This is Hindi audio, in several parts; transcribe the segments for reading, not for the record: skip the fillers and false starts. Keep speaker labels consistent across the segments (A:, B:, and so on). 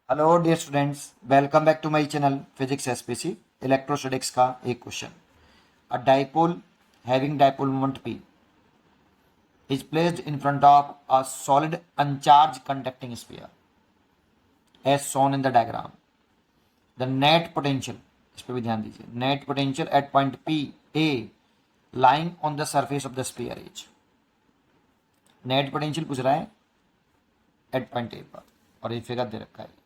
A: Hello dear students, welcome back to my channel physics SPC. Electrostatics का एक question. A dipole having dipole moment p is placed in front of a solid uncharged conducting sphere as shown in the diagram. The net potential, इस पे भी ध्यान दीजिए, net potential at point p a lying on the surface of the sphere is, net potential पूछ रहा है at point a पर, और ये फिगर दे रखा है।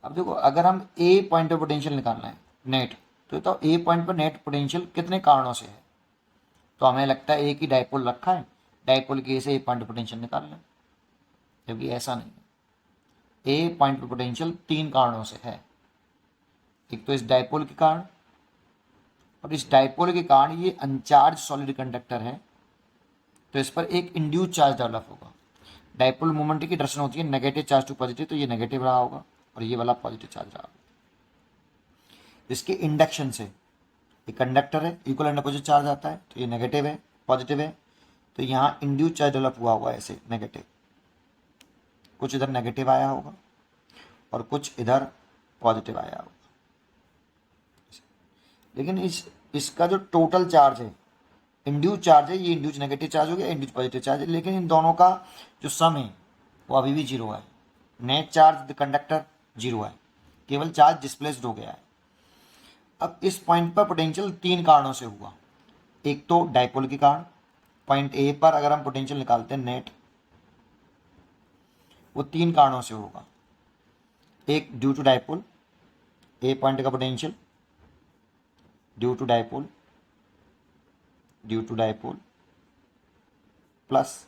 A: अब देखो, अगर हम ए पॉइंट पर पोटेंशियल निकालना है नेट, तो ए पॉइंट पर नेट पोटेंशियल कितने कारणों से है। तो हमें लगता है एक ही डाइपोल रखा है, डाइपोल की से ए पॉइंट पर पोटेंशियल निकाल लें, जबकि ऐसा नहीं है। ए पॉइंट पर पोटेंशियल तीन कारणों से है। एक तो इस डाइपोल के कारण, और इस डाइपोल के कारण ये अनचार्ज सॉलिड कंडक्टर है, तो इस पर एक इंड्यूस चार्ज डेवलप होगा। डाइपोल मोमेंट की डायरेक्शन होती है नेगेटिव चार्ज टू पॉजिटिव, तो ये नेगेटिव रहा होगा और ये वाला पॉजिटिव चार्ज रहा होगा। इसके इंडक्शन से, ये कंडक्टर है, इक्वल एंड अपोजिट चार्ज आता है, तो ये नेगेटिव है, पॉजिटिव है, तो यहाँ इंड्यूस चार्ज डेवलप हुआ होगा ऐसे नेगेटिव, कुछ इधर नेगेटिव आया होगा और कुछ इधर पॉजिटिव आया होगा। लेकिन इसका जो टोटल चार्ज है, इंड्यूस चार्ज है, ये इंड्यूस नेगेटिव चार्ज हो गया, इंड्यूस पॉजिटिव चार्ज है, लेकिन इन दोनों का जो सम है वो अभी भी जीरो है। Net charge the conductor zero है, केवल चार्ज डिस्प्लेस्ड हो गया है। अब इस पॉइंट पर पोटेंशियल तीन कारणों से हुआ। एक तो डाइपोल के कारण, पॉइंट ए पर अगर हम पोटेंशियल निकालते हैं नेट, वो तीन कारणों से होगा। एक due to dipole, A point का potential due to dipole, plus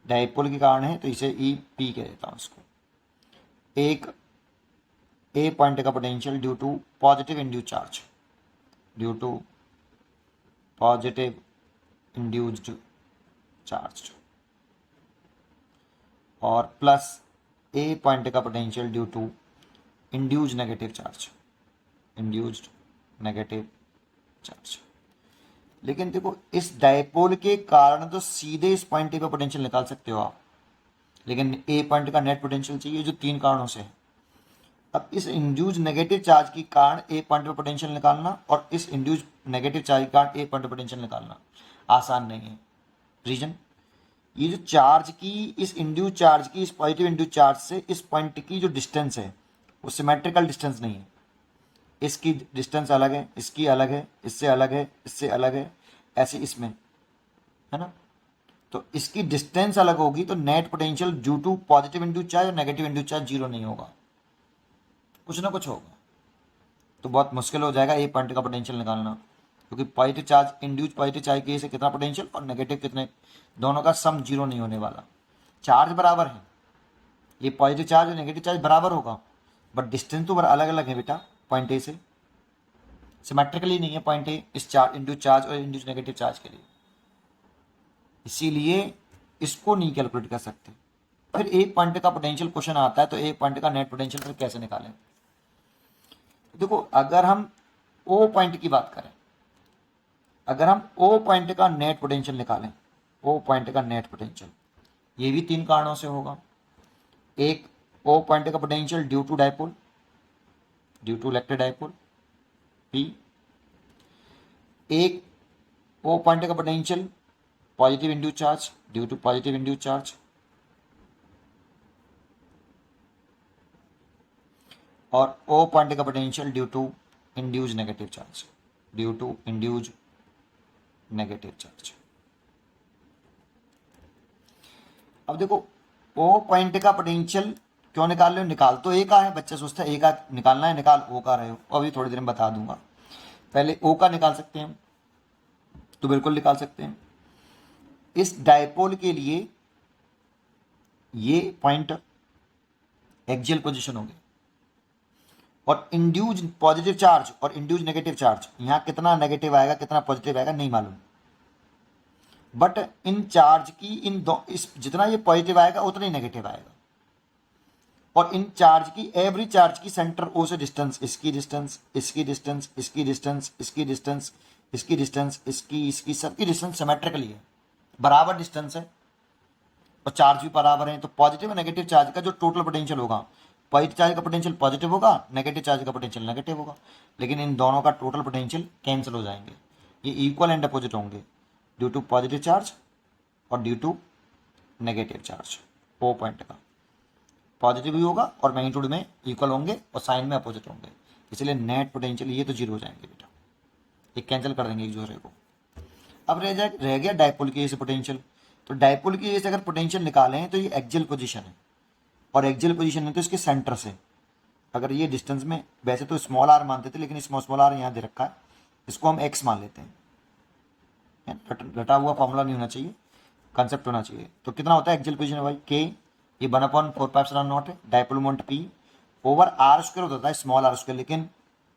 A: dipole के कारण है तो इसे ई पी कह देता हूं इसको। एक ए पॉइंट का potential due to positive induce charge, due to positive induced charge, और प्लस ए पॉइंट का potential due to induced negative charge, induced negative charge. लेकिन देखो, इस डाइपोल के कारण तो सीधे इस पॉइंट ए पर पोटेंशियल निकाल सकते हो आप, लेकिन ए पॉइंट का नेट पोटेंशियल चाहिए जो तीन कारणों से है। अब इस इंड्यूस नेगेटिव चार्ज के कारण ए पॉइंट पर पोटेंशियल निकालना और इस इंड्यूस नेगेटिव चार्ज के कारण ए पॉइंट पर पोटेंशियल निकालना आसान नहीं है। रीजन, ये जो चार्ज की, इस इंड्यूस चार्ज की, इस पॉजिटिव इंड्यूस चार्ज से इस पॉइंट की जो डिस्टेंस है वो सिमेट्रिकल डिस्टेंस नहीं है। इसकी डिस्टेंस अलग है, इसकी अलग है, इससे अलग है, इससे अलग है, ऐसे इसमें है ना। तो इसकी डिस्टेंस अलग होगी तो net potential due to positive induce charge और नेगेटिव इंड्यूस चार्ज जीरो नहीं होगा, कुछ ना कुछ होगा। तो बहुत मुश्किल हो जाएगा ए पॉइंट का पोटेंशियल निकालना, क्योंकि positive charge, induce positive charge के से कितना पोटेंशियल और नेगेटिव कितने, दोनों का सम जीरो नहीं होने वाला। चार्ज बराबर है, ये पॉजिटिव चार्ज और नेगेटिव चार्ज बराबर होगा, बट डिस्टेंस तो अलग अलग है बेटा। पॉइंट ए से सिमेट्रिकली नहीं है पॉइंट ए इस चार्ज, इंड्यूस चार्ज और इंड्यूस नेगेटिव चार्ज के लिए, इसीलिए इसको नहीं कैलकुलेट कर सकते। फिर एक पॉइंट का पोटेंशियल क्वेश्चन आता है, तो एक पॉइंट का नेट पोटेंशियल फिर कैसे निकालें। देखो, अगर हम ओ पॉइंट की बात करें, अगर हम ओ पॉइंट का नेट पोटेंशियल निकालें, ओ पॉइंट का नेट पोटेंशियल, ये भी तीन कारणों से होगा। एक, ओ पॉइंट का potential due to dipole, due to electric dipole P. एक, ओ पॉइंट का potential positive induce charge, due to positive induce charge, और ओ पॉइंट का potential due to induce negative charge, due to induce negative charge. अब देखो, ओ पॉइंट का पोटेंशियल क्यों निकाल रहे हो, निकाल तो ए का है, बच्चा सोचता है ए का निकालना है, निकाल ओ का रहे हो, अभी थोड़ी देर में बता दूंगा। पहले ओ का निकाल सकते हैं, तो बिल्कुल निकाल सकते हैं। इस डाइपोल के लिए ये पॉइंट एक्सियल पोजीशन होगी, और इंड्यूज पॉजिटिव चार्ज और इंड्यूज नेगेटिव चार्ज, यहां कितना नेगेटिव आएगा कितना पॉजिटिव आएगा नहीं मालूम, बट इन चार्ज की इन दो, इस जितना ये पॉजिटिव आएगा उतना ही नेगेटिव आएगा, और इन चार्ज की, एवरी चार्ज की सेंटर ओ से डिस्टेंस, इसकी डिस्टेंस, इसकी डिस्टेंस, इसकी डिस्टेंस, इसकी डिस्टेंस, इसकी डिस्टेंस, इसकी सबकी डिस्टेंस सिमेट्रिकली है, बराबर डिस्टेंस है। और चार्ज भी बराबर है, तो पॉजिटिव और नेगेटिव चार्ज का जो टोटल पोटेंशियल होगा, पॉजिटिव चार्ज का पोटेंशियल पॉजिटिव होगा, नेगेटिव चार्ज का पोटेंशियल नेगेटिव होगा, लेकिन इन दोनों का टोटल पोटेंशियल कैंसिल हो जाएंगे, ये इक्वल एंड अपोजिट होंगे ड्यू टू पॉजिटिव चार्ज और due to negative charge. O point का पॉजिटिव भी होगा और मैग्नीट्यूड में इक्वल होंगे और साइन में अपोजिट होंगे, इसलिए नेट पोटेंशियल ये तो जीरो हो जाएंगे बेटा, ये कैंसिल कर देंगे एक दूसरे को। अब रह गया डायपोल की वजह से पोटेंशियल। तो डायपोल की वजह से अगर पोटेंशियल निकालें तो ये एक्सियल पोजीशन है, और एक्सियल पोजीशन है तो इसके सेंटर से अगर ये डिस्टेंस में, वैसे तो स्मॉल आर मानते थे लेकिन स्मॉल आर यहाँ दे रखा है, इसको हम एक्स मान लेते हैं, रटा हुआ फॉर्मूला नहीं होना चाहिए, कंसेप्ट होना चाहिए। तो कितना होता है एक्सियल पोजीशन भाई, के ये 1/4πε0 है, dipole moment P over R square होता था स्मॉल आर स्क्वायर, लेकिन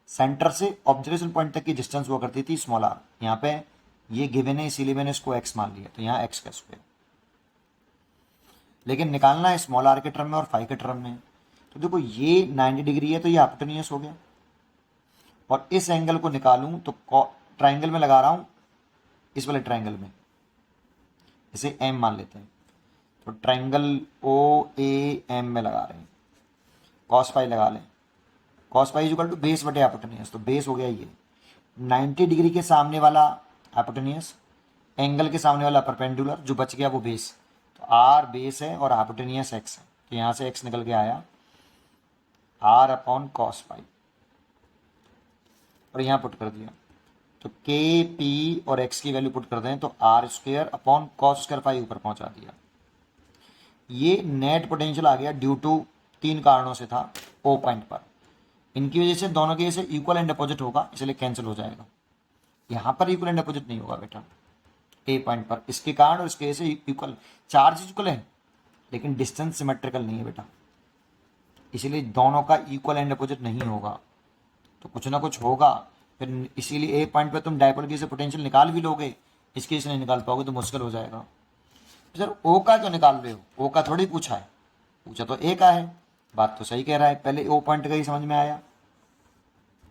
A: सेंटर से ऑब्जर्वेशन पॉइंट तक की डिस्टेंस हुआ करती थी स्मॉल आर, यहाँ पे ये गिवन है इसीलिए मैंने इसको एक्स मान लिया, तो यहाँ एक्स का स्क्वायर, लेकिन निकालना है स्मॉल आर के टर्म में और फाई के टर्म में। तो देखो ये 90 डिग्री है तो ये हाइपोटेन्यूस हो गया, और इस एंगल को निकालूं तो ट्राइंगल में लगा रहा हूं, इस वाले ट्राइंगल में इसे एम मान लेते हैं, तो ट्राइंगल ओ ए एम में लगा रहे हैं, कॉस फाई लगा लें, cos phi equal to base बटे हाइपोटेन्यूस, तो बेस हो गया ये 90 डिग्री के सामने वाला हाइपोटेन्यूस, एंगल के सामने वाला परपेंडिकुलर, जो बच गया वो बेस, तो आर बेस है और हाइपोटेन्यूस एक्स है, तो यहाँ से एक्स निकल के आया आर अपॉन कॉस फाई, और यहाँ पुट कर दिया, तो के पी और एक्स की वैल्यू पुट कर दें तो R square upon cos square phi ऊपर पहुंचा दिया। ये नेट पोटेंशियल आ गया ड्यू टू 3 कारणों से था ओ पॉइंट पर, इनकी वजह से दोनों की वजह से इक्वल एंड अपोजिट होगा, इसलिए कैंसिल हो जाएगा। यहाँ पर इक्वल एंड अपोजिट नहीं होगा बेटा ए पॉइंट पर, इसके कारण और इसके वजह से इक्वल, चार्ज इक्वल है लेकिन डिस्टेंस सिमेट्रिकल नहीं है बेटा, इसीलिए दोनों का इक्वल एंड अपोजिट नहीं होगा, तो कुछ ना कुछ होगा, फिर इसीलिए ए पॉइंट पे तुम डायपोल की से पोटेंशियल निकाल भी लोगे, इसके से नहीं निकाल पाओगे तो मुश्किल हो जाएगा। सर ओ का क्यों निकाल रहे हो, ओ का थोड़ी पूछा है, पूछा तो ए का है, बात तो सही कह रहा है, पहले ओ पॉइंट का ही समझ में आया,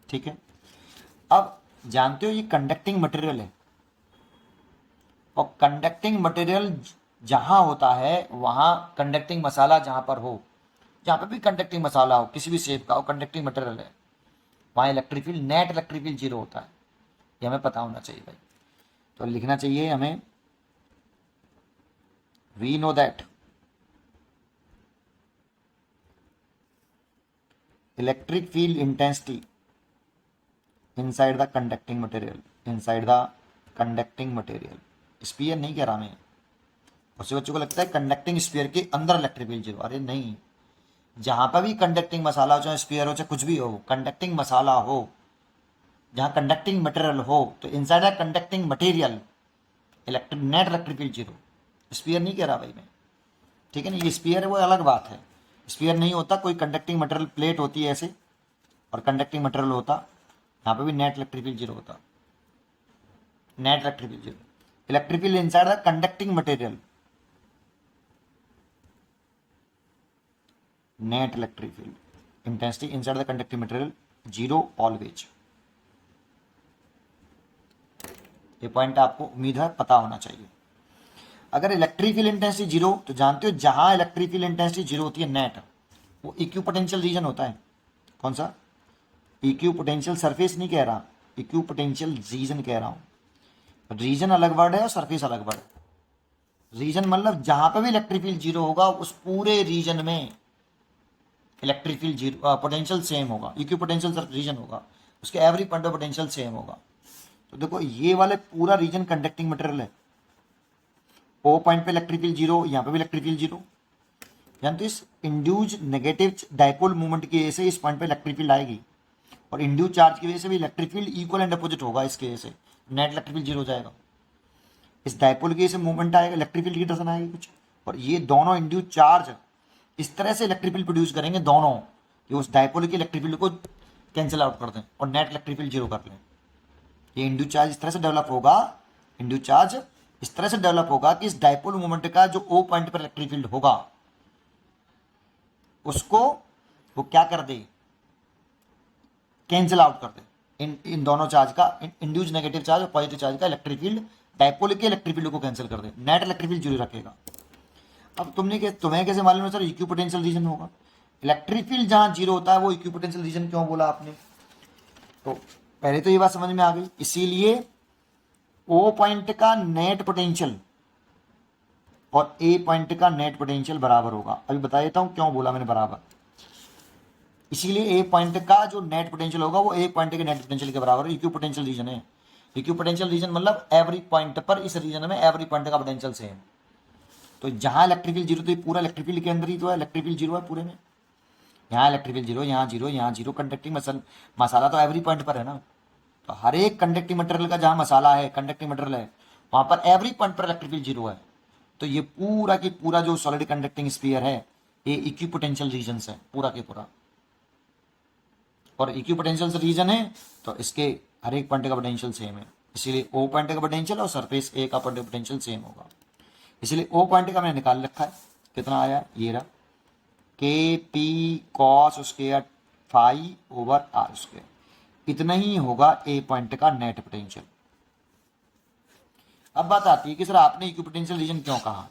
A: ठीक है। अब जानते हो ये कंडक्टिंग मटेरियल है, और कंडक्टिंग मटेरियल जहां होता है वहां कंडक्टिंग मसाला जहां पर हो, जहां पर भी कंडक्टिंग मसाला हो किसी भी शेप का, वो कंडक्टिंग मटेरियल है, वहां electric field, net electric field zero होता है, ये हमें पता होना चाहिए भाई। तो लिखना चाहिए हमें, we know that electric field intensity inside the conducting material, inside the conducting material, sphere नहीं कह रहा मैं, उससे बच्चों को लगता है कंडक्टिंग स्पीयर के अंदर इलेक्ट्रिक फील्ड जीरो, अरे नहीं, जहां पर भी कंडक्टिंग मसाला हो, चाहे स्पीयर हो चाहे कुछ भी हो, कंडक्टिंग मसाला हो, जहां कंडक्टिंग मटेरियल हो, तो inside the conducting material electric net electric field zero, sphere नहीं कह रहा भाई मैं, ठीक है ना, ये स्पीयर है वो अलग बात है, स्पीयर नहीं होता, कोई कंडक्टिंग मटेरियल प्लेट होती है ऐसे और कंडक्टिंग मटेरियल होता, यहाँ पे भी नेट इलेक्ट्रिक फील्ड जीरो होता, net electric field zero, electric field inside the conducting material, net electric field intensity inside the conducting material zero always, ये पॉइंट आपको उम्मीद है पता होना चाहिए। अगर इलेक्ट्रिक फील्ड इंटेंसिटी जीरो, तो जानते हो जहां इलेक्ट्रिक फील्ड इंटेंसिटी जीरो होती है नेट, वो इक्यू पोटेंशियल रीजन होता है, कौन सा, इक्यू पोटेंशियल सरफेस नहीं कह रहा, इक्यू पोटेंशियल रीजन कह रहा हूं, रीजन अलग वर्ड है और सरफेस अलग वर्ड है। रीजन मतलब जहां पर भी इलेक्ट्रिक फील्ड जीरो होगा उस पूरे रीजन में electric field zero, potential same होगा, इक्यू पोटेंशियल रीजन होगा, उसके every point of potential same होगा। तो देखो ये वाले पूरा रीजन कंडक्टिंग मटेरियल है, ओ पॉइंट पे इलेक्ट्रिक फील्ड जीरो, यहाँ पे भी इलेक्ट्रिक फील्ड जीरो, जानते इस इंड्यूज नेगेटिव डायपोल मूवमेंट की वजह से इस पॉइंट पे इलेक्ट्रिक फील्ड आएगी, और इंड्यूज चार्ज की वजह से भी electric field equal and opposite होगा, इसके वजह से नेट इलेक्ट्रिक फील्ड जीरो हो जाएगा, इस डायपोल की वजह से मूवमेंट आएगा, इलेक्ट्रिक फील्ड की डायरेक्शन आएगी कुछ, और ये दोनों इंड्यूज चार्ज इस तरह से इलेक्ट्रिक फील्ड प्रोड्यूस करेंगे दोनों, कि उस डायपोल की इलेक्ट्रिक फील्ड को कैंसिल आउट कर दें और नेट इलेक्ट्रिक फील्ड जीरो कर लें। ये इंड्यूज चार्ज इस तरह से डेवलप होगा, इंड्यूज चार्ज इस तरह से डेवलप होगा कि इस डायपोल मोमेंट का जो ओ पॉइंट पर इलेक्ट्रिक फील्ड होगा उसको वो क्या कर दे, कैंसिल आउट कर दे, इन दोनों चार्ज का, इंड्यूज नेगेटिव चार्ज और पॉजिटिव चार्ज का इलेक्ट्रिक फील्ड, डायपोल के इलेक्ट्रिक फील्ड को कैंसिल कर दे, नेट इलेक्ट्रिक फील्ड जीरो रखेगा। अब तुम्हें कैसे मालूम है सर इक्विपोटेंशियल रीजन होगा? इलेक्ट्रिक फील्ड जहां जीरो होता है वो इक्विपोटेंशियल रीजन क्यों बोला आपने? तो पहले तो ये बात समझ में आ गई। इसीलिए ओ पॉइंट का नेट पोटेंशियल और ए पॉइंट का नेट पोटेंशियल बराबर होगा। अभी बता देता हूं क्यों बोला मैंने बराबर। इसीलिए ए पॉइंट का जो नेट पोटेंशियल होगा वो ए पॉइंट के नेट पोटेंशियल के बराबर है। इक्विपोटेंशियल रीजन है। इक्विपोटेंशियल रीजन मतलब एवरी पॉइंट पर, इस रीजन में एवरी पॉइंट का पोटेंशियल सेम। तो जहां इलेक्ट्रिक फील्ड जीरो, तो ये पूरा इलेक्ट्रिक फील्ड के अंदर ही तो है, इलेक्ट्रिक फील्ड जीरो है पूरे में। यहाँ इलेक्ट्रिक फील्ड जीरो, यहाँ जीरो, यहाँ जीरो। कंडक्टिंग मसाला तो एवरी पॉइंट पर है ना। तो हर एक कंडक्टिंग मटेरियल का जहां मसाला है, कंडक्टिंग मटेरियल है, वहां पर एवरी पॉइंट पर इलेक्ट्रिक फील्ड जीरो है। तो ये पूरा की पूरा जो सॉलिड कंडक्टिंग स्फीयर है ये इक्विपोटेंशियल रीजन है पूरा के पूरा। और इक्विपोटेंशियल रीजन है तो इसके हर एक पॉइंट का पोटेंशियल सेम है। इसीलिए ओ पॉइंट का पोटेंशियल और सरफेस ए का पोटेंशियल सेम होगा। इसलिए ओ पॉइंट का मैंने निकाल रखा है, कितना आया ये रहा, K P cos square phi over R square. इतना ही होगा ए पॉइंट का नेट पोटेंशियल। अब बात आती है कि सर आपने इक्विपोटेंशियल रीजन क्यों कहा?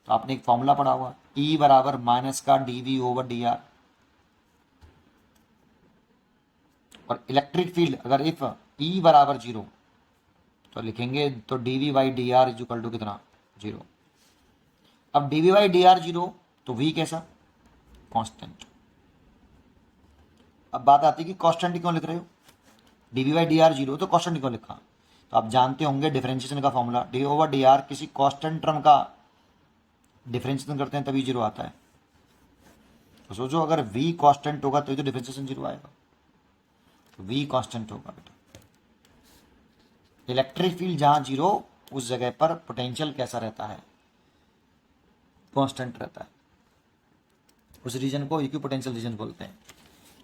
A: तो आपने एक फॉर्मूला पढ़ा हुआ, ई बराबर माइनस का डीवी ओवर डी आर। और इलेक्ट्रिक फील्ड अगर इफ ई बराबर जीरो तो लिखेंगे तो D V by D R is equal to कितना, जीरो। अब D V by D R zero तो वी कैसा, कांस्टेंट। अब बात आती है कि कांस्टेंट क्यों लिख रहे हो? D V by D R zero तो कांस्टेंट क्यों लिखा? तो आप जानते होंगे डिफरेंशिएशन का formula, D over D R किसी कांस्टेंट टर्म का डिफरेंशिएशन करते हैं तभी जीरो आता है। तो सोचो अगर वी कांस्टेंट होगा तो डिफरेंशिएशन जीरो आएगा। तो वी कांस्टेंट होगा बेटा। इलेक्ट्रिक फील्ड जहां जीरो उस जगह पर पोटेंशियल कैसा रहता है, कांस्टेंट रहता है। उस रीजन को इक्विपोटेंशियल रीजन बोलते हैं।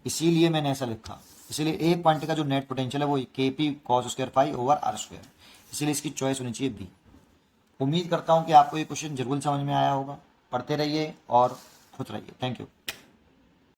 A: इसीलिए मैंने ऐसा लिखा। इसीलिए ए पॉइंट का जो नेट पोटेंशियल है वो K P cos square phi over R square. इसीलिए इसकी चॉइस होनी चाहिए बी। उम्मीद करता हूं कि आपको ये क्वेश्चन जरूर समझ में आया होगा। पढ़ते रहिए और खुश रहिए। Thank you.